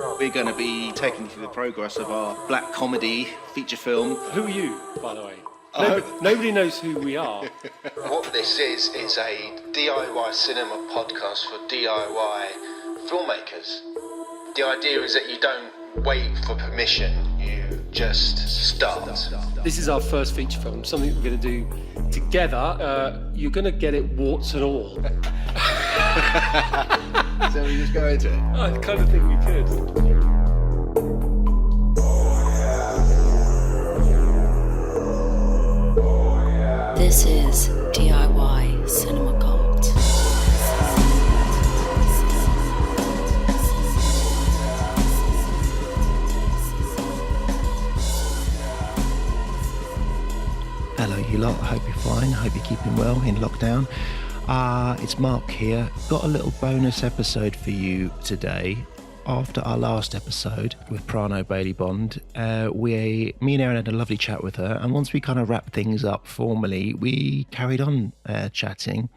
We're going to be taking you through the progress of our black comedy feature film. Who are you, by the way? Nobody knows who we are. What this is a DIY cinema podcast for DIY filmmakers. The idea is that you don't wait for permission, you just start. This is our first feature film, something we're going to do together. You're going to get it warts and all. So we just go into it? I kind of think we could. This is DIY Cinema Cult. Hello you lot, I hope you're fine, I hope you're keeping well in lockdown. It's Mark here. Got a little bonus episode for you today. After our last episode with Prano Bailey-Bond, me and Erin had a lovely chat with her, and once we kind of wrapped things up formally, we carried on chatting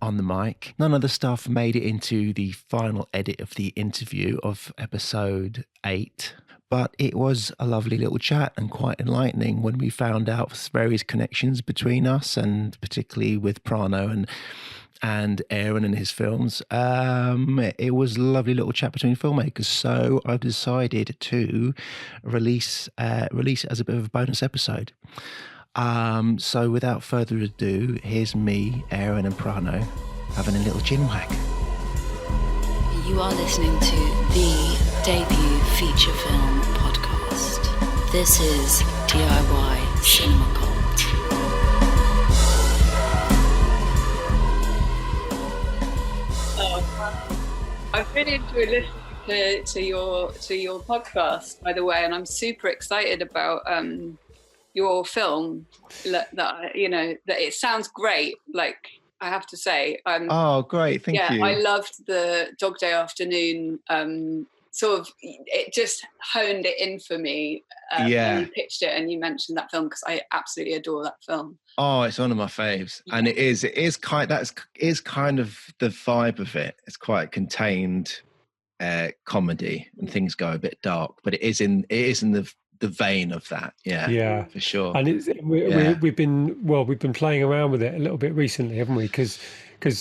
on the mic. None of the stuff made it into the final edit of the interview of episode 8, but it was a lovely little chat and quite enlightening when we found out various connections between us, and particularly with Prano and Aaron and his films. It was a lovely little chat between filmmakers, so I've decided to release it as a bit of a bonus episode. So without further ado, here's me, Aaron and Prano having a little chin-wag. You are listening to the debut feature film podcast. This is DIY Cinema Cult. I've really enjoyed listening to your podcast, by the way, and I'm super excited about your film. That it sounds great. Like, I have to say, oh, great! Thank you. Yeah, I loved the Dog Day Afternoon. Sort of, it just honed it in for me. When you pitched it and you mentioned that film, because I absolutely adore that film. Oh, it's one of my faves, and it is kind of the vibe of it. It's quite contained comedy, and things go a bit dark, but it is in the vein of that. Yeah, for sure. And we've been playing around with it a little bit recently, haven't we? Because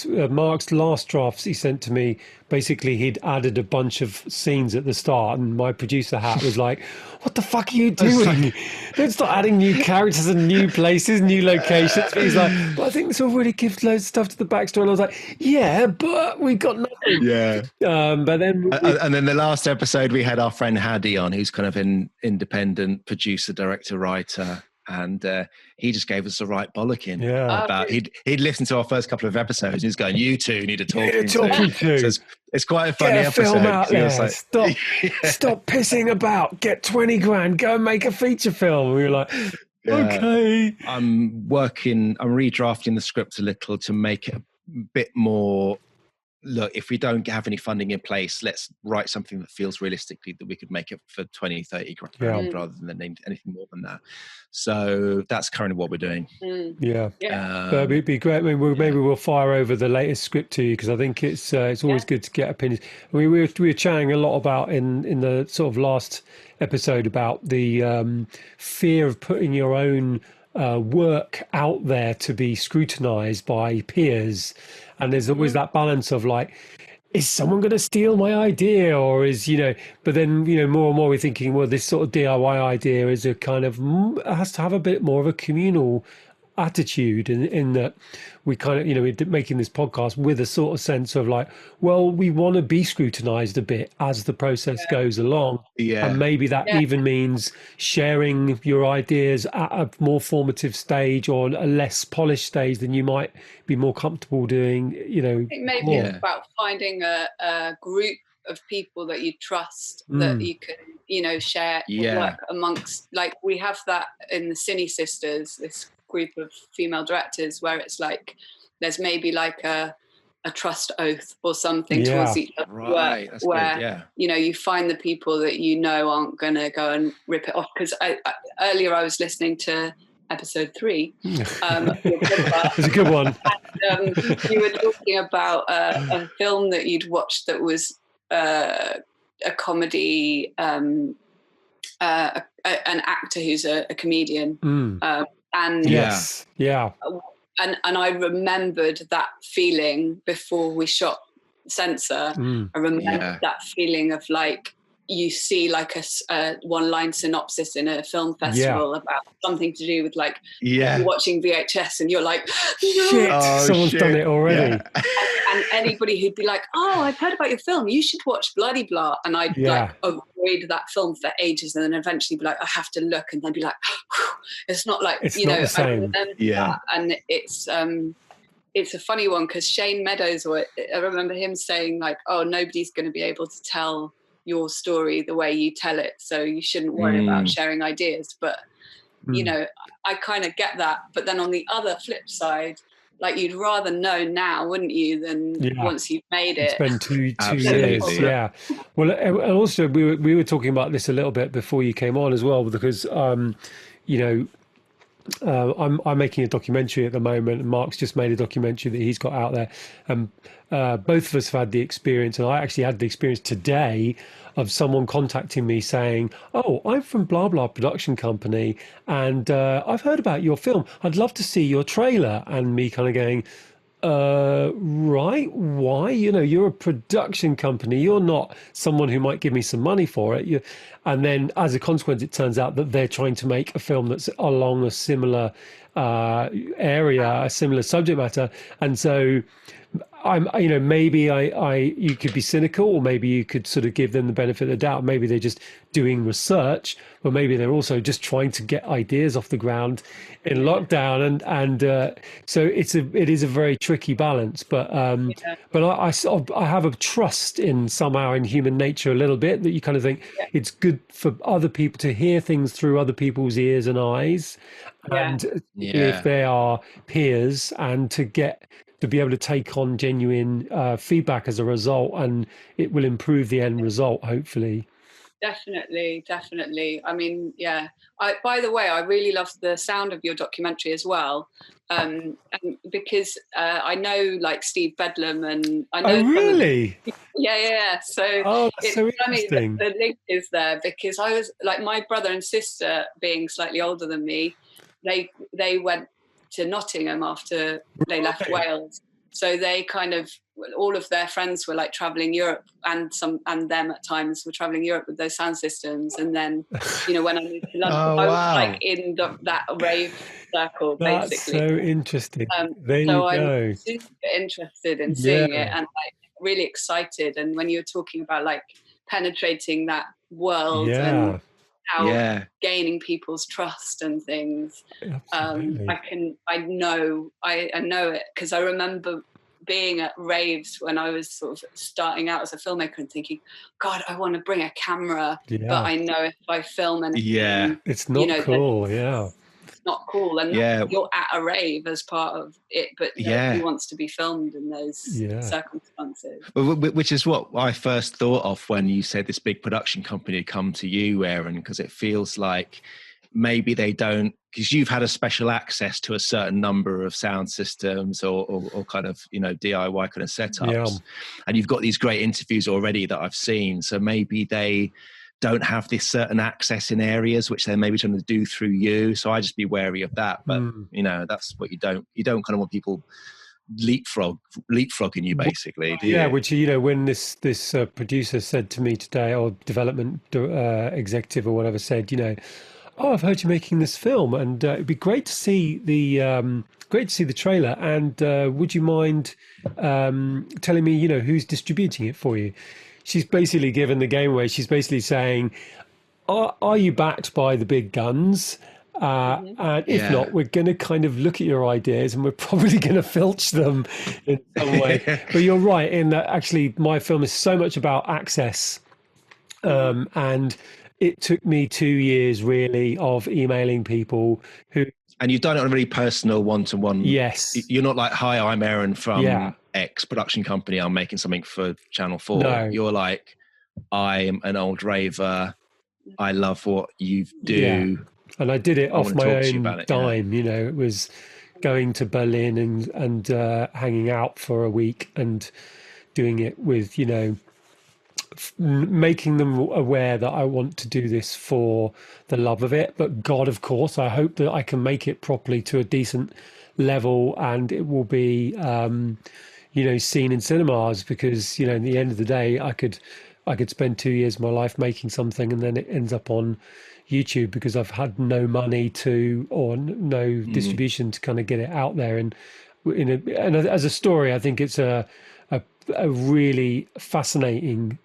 Mark's last drafts he sent to me, basically he'd added a bunch of scenes at the start, and my producer hat was like, what the fuck are you doing? Don't start adding new characters and new places, new locations. But he's like, well, I think this will really give loads of stuff to the backstory. And I was like, yeah, but we got nothing. Yeah. But then and then the last episode we had our friend Hadi on, who's kind of an independent producer, director, writer. And he just gave us the right bollocking. Yeah. About he'd listened to our first couple of episodes, and he's going, "You two need to talk to." So it's quite a funny episode. Film out there. Like, Stop pissing about. Get 20 grand. Go and make a feature film. And we were like, okay. I'm redrafting the script a little to make it a bit more. Look, if we don't have any funding in place, let's write something that feels realistically that we could make it for 20, 30 grand rather than anything more than that. So that's currently what we're doing. Yeah. But it'd be great. I mean, maybe we'll fire over the latest script to you, because I think it's always good to get opinions. I mean, we were chatting a lot about in the sort of last episode about the fear of putting your own work out there to be scrutinized by peers. And there's always that balance of like, is someone going to steal my idea, or but then, more and more we're thinking, well, this sort of DIY idea is a kind of, has to have a bit more of a communal attitude in that we kind of, we're making this podcast with a sort of sense of like, well, we want to be scrutinized a bit as the process goes along. Yeah. And maybe that even means sharing your ideas at a more formative stage or a less polished stage than you might be more comfortable doing, I think maybe it's about finding a group of people that you trust, that you can, share work amongst. Like, we have that in the Cine Sisters, this group of female directors, where it's like there's maybe like a trust oath or something towards each other's work. That's where good, you find the people that aren't going to go and rip it off. Because earlier I was listening to episode 3. It's a good one. And you were talking about a film that you'd watched that was a comedy, an actor who's a comedian, and yes, yeah. And I remembered that feeling before we shot Censor. I remembered that feeling of like, you see like a one-line synopsis in a film festival about something to do with like you're watching VHS and you're like, shit, someone's done it already. And anybody who'd be like, oh, I've heard about your film, you should watch bloody blah, and I'd like avoid that film for ages, and then eventually be like, I have to look, and they'd be like, it's not like, it's you not know, the same. I remember that. And it's a funny one because Shane Meadows, I remember him saying like, oh, nobody's going to be able to tell your story the way you tell it, so you shouldn't worry about sharing ideas. But you know, I kind of get that, but then on the other flip side, like, you'd rather know now, wouldn't you, than once you've made it. It's been two years. Yeah. Well, and also we were talking about this a little bit before you came on as well, because you know, I'm making a documentary at the moment, and Mark's just made a documentary that he's got out there. Both of us have had the experience, and I actually had the experience today of someone contacting me saying, oh, I'm from blah, blah production company, and I've heard about your film. I'd love to see your trailer. And me kind of going, right, why? You know, you're a production company. You're not someone who might give me some money for it. And then as a consequence, it turns out that they're trying to make a film that's along a similar area, a similar subject matter. And so you know, maybe you could be cynical, or maybe you could sort of give them the benefit of the doubt. Maybe they're just doing research, but maybe they're also just trying to get ideas off the ground in lockdown. And so it is a very tricky balance. But I have a trust in somehow in human nature a little bit, that you kind of think it's good for other people to hear things through other people's ears and eyes, and if they are peers, and to be able to take on genuine feedback as a result, and it will improve the end result, hopefully. Definitely. I mean, by the way, I really love the sound of your documentary as well, and because I know like Steve Bedlam, and I know. Oh, really? So that's so interesting. The link is there, because I was like, my brother and sister, being slightly older than me, they went to Nottingham after they left Wales. So they kind of, all of their friends were like traveling Europe, and them at times were traveling Europe with those sound systems. And then, you know, when I moved to London, I was like in that rave circle, basically. That's so interesting. There you go. I'm super interested in seeing it, and like really excited. And when you were talking about like penetrating that world and how gaining people's trust and things, I know it, because I remember being at raves when I was sort of starting out as a filmmaker and thinking, God, I want to bring a camera, but I know if I film anything, it's not cool. It's not cool, and you're at a rave as part of it, but nobody wants to be filmed in those circumstances. Which is what I first thought of when you said this big production company had come to you, Aaron, because it feels like maybe they don't, because you've had a special access to a certain number of sound systems or kind of, you know, DIY kind of setups, and you've got these great interviews already that I've seen. So maybe they don't have this certain access in areas which they're maybe trying to do through you. So I just be wary of that. But you know, that's what you don't kind of want people leapfrogging you, basically. Do you? Which, you know, when this producer said to me today, or development executive or whatever, said, you know, oh, I've heard you're making this film, and it'd be great to see the trailer. And would you mind telling me, you know, who's distributing it for you? She's basically given the game away. She's basically saying, are you backed by the big guns? And if not, we're going to kind of look at your ideas, and we're probably going to filch them in some way. But you're right in that actually my film is so much about access. And it took me 2 years really of emailing people who... And you've done it on a really personal one-to-one. Yes. You're not like, hi, I'm Aaron from X production company. I'm making something for Channel 4. No. You're like, I'm an old raver. I love what you do. Yeah. And I did it off my own dime. You know, it was going to Berlin and hanging out for a week and doing it with, you know, making them aware that I want to do this for the love of it. But God, of course, I hope that I can make it properly to a decent level, and it will be, seen in cinemas, because, in the end of the day, I could spend 2 years of my life making something and then it ends up on YouTube because I've had no money no distribution to kind of get it out there. And as a story, I think it's a really fascinating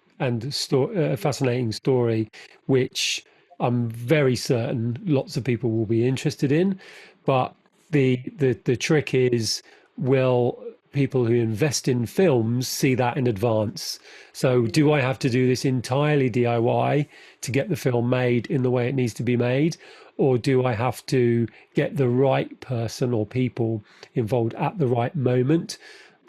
story, which I'm very certain lots of people will be interested in. But the trick is, will people who invest in films see that in advance? So do I have to do this entirely DIY to get the film made in the way it needs to be made? Or do I have to get the right person or people involved at the right moment?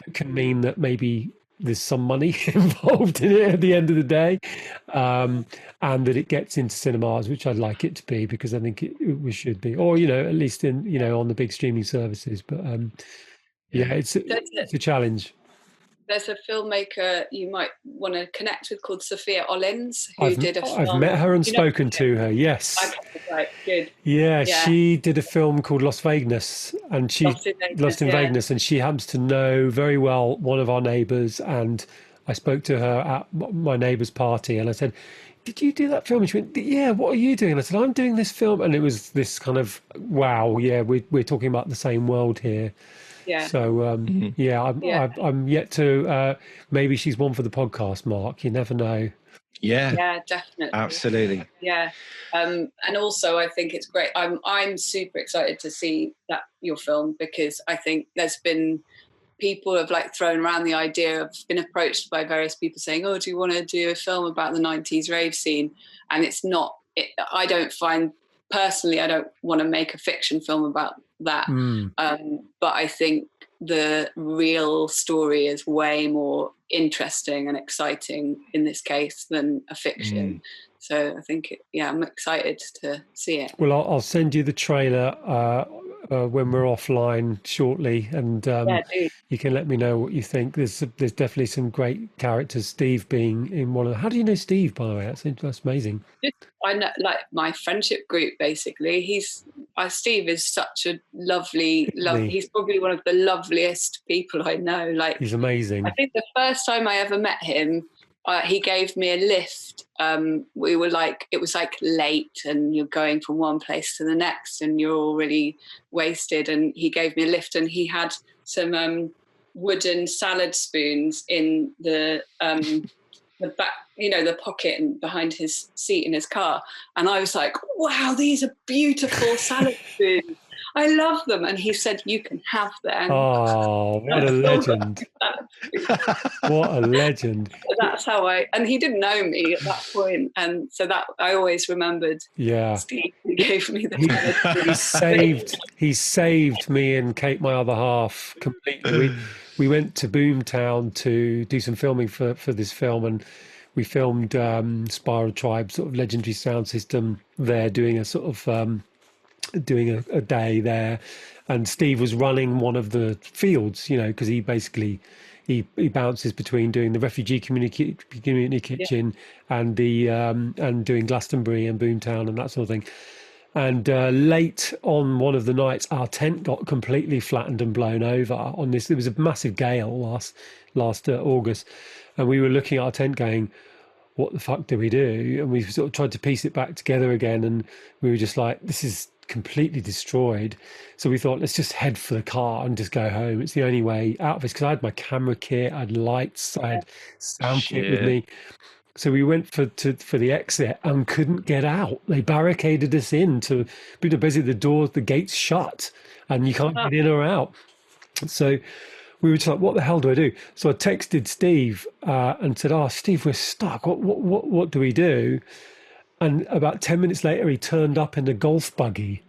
It can mean that maybe there's some money involved in it at the end of the day, and that it gets into cinemas, which I'd like it to be, because I think it should be, or at least in on the big streaming services. But it's a challenge. There's a filmmaker you might want to connect with called Sophia Ollins, who did a film. I've met her and spoken to her, yes. Okay, right, good. Yeah, she did a film called Lost Vegas, and Lost in Vegas, and she happens to know very well one of our neighbours, and I spoke to her at my neighbour's party, and I said, did you do that film? And she went, yeah, what are you doing? And I said, I'm doing this film. And it was this kind of, wow, yeah, we're talking about the same world here. Yeah. So I'm yet to. Maybe she's one for the podcast, Mark. You never know. Yeah, definitely. Absolutely. Yeah, and also I think it's great. I'm super excited to see your film, because I think there's been people have thrown around the idea. I've been approached by various people saying, "Oh, do you want to do a film about the '90s rave scene?" And it's not. I don't want to make a fiction film about that. But I think the real story is way more interesting and exciting in this case than a fiction. So I think, I'm excited to see it. Well, I'll send you the trailer when we're offline shortly, and you can let me know what you think. There's definitely some great characters. Steve being in one of the... How do you know Steve, by the way? That's amazing. I know, my friendship group, basically. Steve is such a lovely. He's probably one of the loveliest people I know. He's amazing. I think the first time I ever met him, he gave me a lift. We were it was late, and you're going from one place to the next, and you're all really wasted. And he gave me a lift, and he had some wooden salad spoons in the back, the pocket and behind his seat in his car. And I was like, wow, these are beautiful salad spoons. I love them. And he said, you can have them. Oh, what a legend. What a legend. So that's how and he didn't know me at that point. And so that I always remembered. Yeah. Steve gave me the He saved me and Kate, my other half, completely. We went to Boomtown to do some filming for this film, and we filmed Spiral Tribe, sort of legendary sound system there, doing a sort of doing a day there. And Steve was running one of the fields, because he basically he bounces between doing the refugee community kitchen and the and doing Glastonbury and Boomtown and that sort of thing. And late on one of the nights, our tent got completely flattened and blown over on this. There was a massive gale last August, and we were looking at our tent going, what the fuck do we do? And we sort of tried to piece it back together again, and we were just like, this is completely destroyed. So we thought, let's just head for the car and just go home. It's the only way out of this, because I had my camera kit, I had lights, I had sound kit with me. So we went for the exit and couldn't get out. They barricaded us in to basically the gates shut, and you can't get in or out. So we were just like, what the hell do I do? So I texted Steve and said, Steve, we're stuck. What do we do? And about 10 minutes later, he turned up in a golf buggy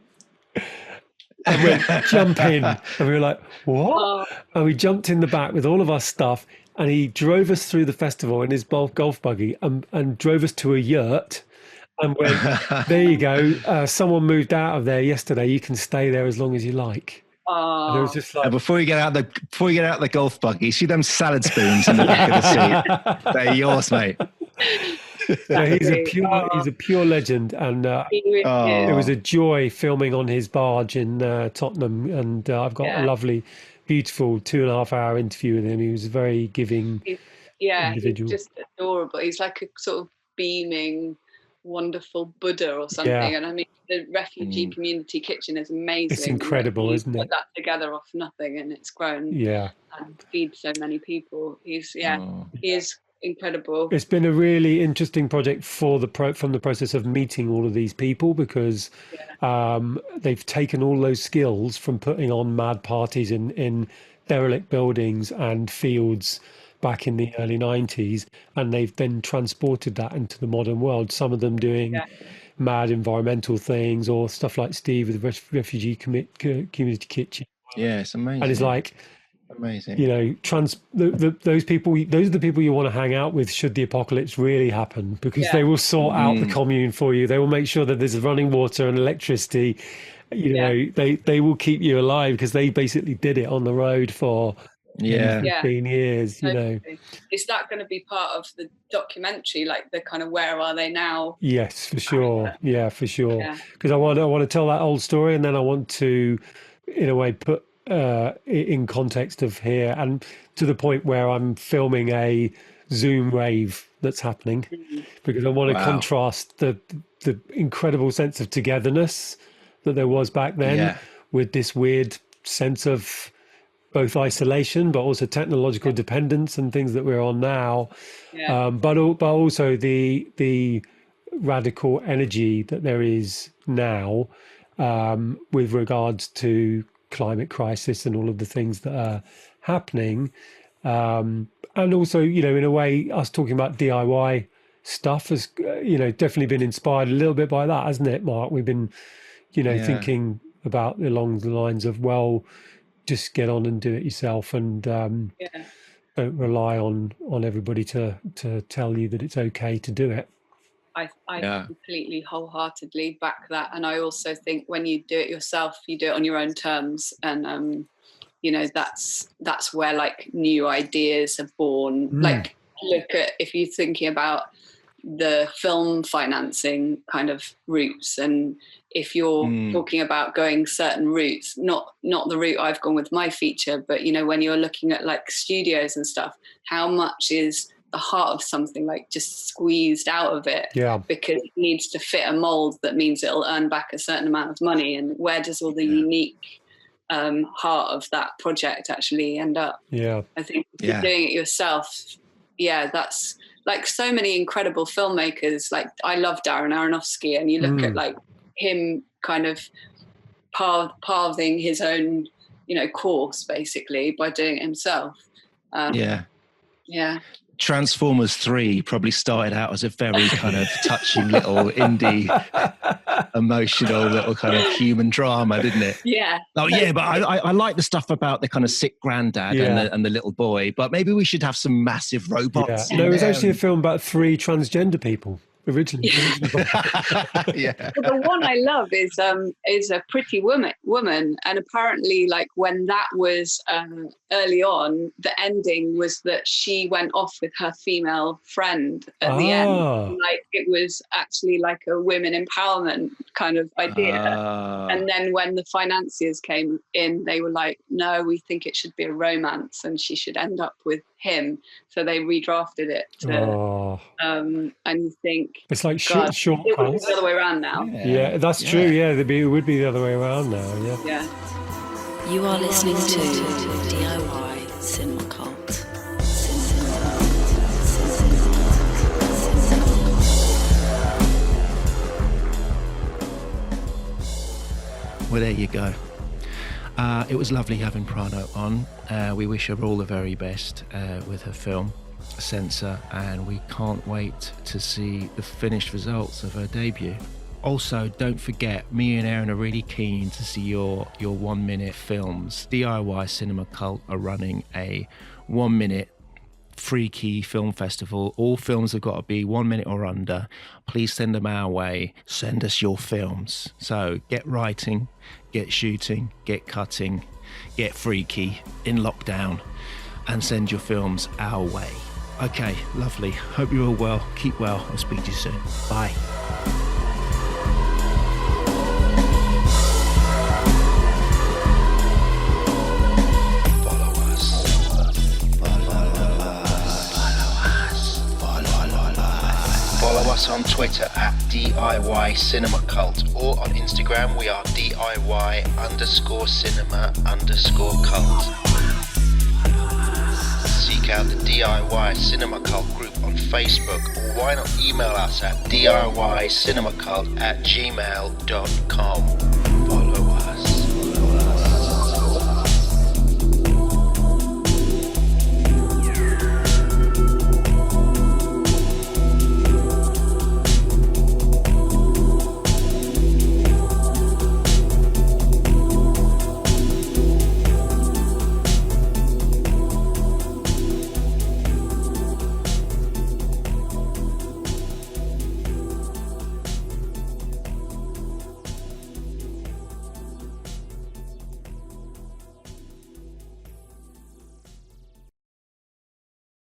and went, jump in. And we were like, what? And we jumped in the back with all of our stuff. And he drove us through the festival in his golf buggy and drove us to a yurt and went, there you go. Someone moved out of there yesterday. You can stay there as long as you like. And it was just like, before you get out the golf buggy, see them salad spoons in the back of the seat. They're yours, mate. Yeah, he's a pure legend, and it was a joy filming on his barge in Tottenham, and I've got a lovely, beautiful 2.5 hour interview with him. He was a very giving individual. He's just adorable. He's like a sort of beaming, wonderful Buddha or something. And I mean, the refugee community kitchen is amazing. It's incredible, isn't it? Put that together off nothing, and it's grown and feeds so many people. He is incredible. It's been a really interesting project from the process of meeting all of these people, because they've taken all those skills from putting on mad parties in derelict buildings and fields back in the early 90s, and they've then transported that into the modern world, some of them doing mad environmental things, or stuff like Steve with the refugee community kitchen. Yeah, it's amazing. And it's like, amazing. You know, those are the people you want to hang out with should the apocalypse really happen, because they will sort out the commune for you. They will make sure that there's running water and electricity. You know, they will keep you alive, because they basically did it on the road for 15 years. You know, is that going to be part of the documentary, like the kind of where are they now? Yes, for sure. For sure. Because I want to tell that old story, and then I want to, in a way, put in context of here, and to the point where I'm filming a Zoom rave that's happening, because I want to contrast the incredible sense of togetherness that there was back then with this weird sense of both isolation but also technological dependence and things that we're on now, but also the radical energy that there is now with regards to climate crisis and all of the things that are happening, and also, you know, in a way, us talking about DIY stuff has, you know, definitely been inspired a little bit by that, hasn't it, Mark? We've been, you know, thinking about along the lines of, well, just get on and do it yourself, and don't rely on everybody to tell you that it's okay to do it. I completely wholeheartedly back that, and I also think when you do it yourself, you do it on your own terms, and you know, that's where like new ideas are born. Like, look at, if you're thinking about the film financing kind of routes, and if you're talking about going certain routes, not the route I've gone with my feature, but you know, when you're looking at like studios and stuff, how much is the heart of something like just squeezed out of it because it needs to fit a mold that means it'll earn back a certain amount of money, and where does all the unique heart of that project actually end up? I think if you're doing it yourself, that's like so many incredible filmmakers. Like, I love Darren Aronofsky, and you look at like him kind of pathing his own, you know, course basically by doing it himself. Transformers 3 probably started out as a very kind of touching little indie, emotional little kind of human drama, didn't it? But I like the stuff about the kind of sick granddad and the little boy, but maybe we should have some massive robots. No, it was actually a film about 3 transgender people originally. But the one I love is a Pretty Woman, and apparently, like, when that was early on, the ending was that she went off with her female friend at the end. Like, it was actually like a women empowerment kind of idea. And then when the financiers came in, they were like, no, we think it should be a romance and she should end up with him. So they redrafted it to, and you think it's like short it would be the other way around now. That's true. It would be the other way around now. You are listening to DIY Cinema Cult. Well, there you go. It was lovely having Prano on. We wish her all the very best with her film, Censor, and we can't wait to see the finished results of her debut. Also, don't forget, me and Aaron are really keen to see your 1 minute films. DIY Cinema Cult are running a 1 minute freaky film festival. All films have got to be 1 minute or under. Please send them our way. Send us your films. So get writing, get shooting, get cutting, get freaky in lockdown, and send your films our way. Okay, lovely. Hope you're all well. Keep well. I'll speak to you soon. Bye. Follow us on Twitter at DIY Cinema Cult, or on Instagram we are DIY_cinema_cult. Seek out the DIY Cinema Cult group on Facebook, or why not email us at DIYCinemaCult@gmail.com.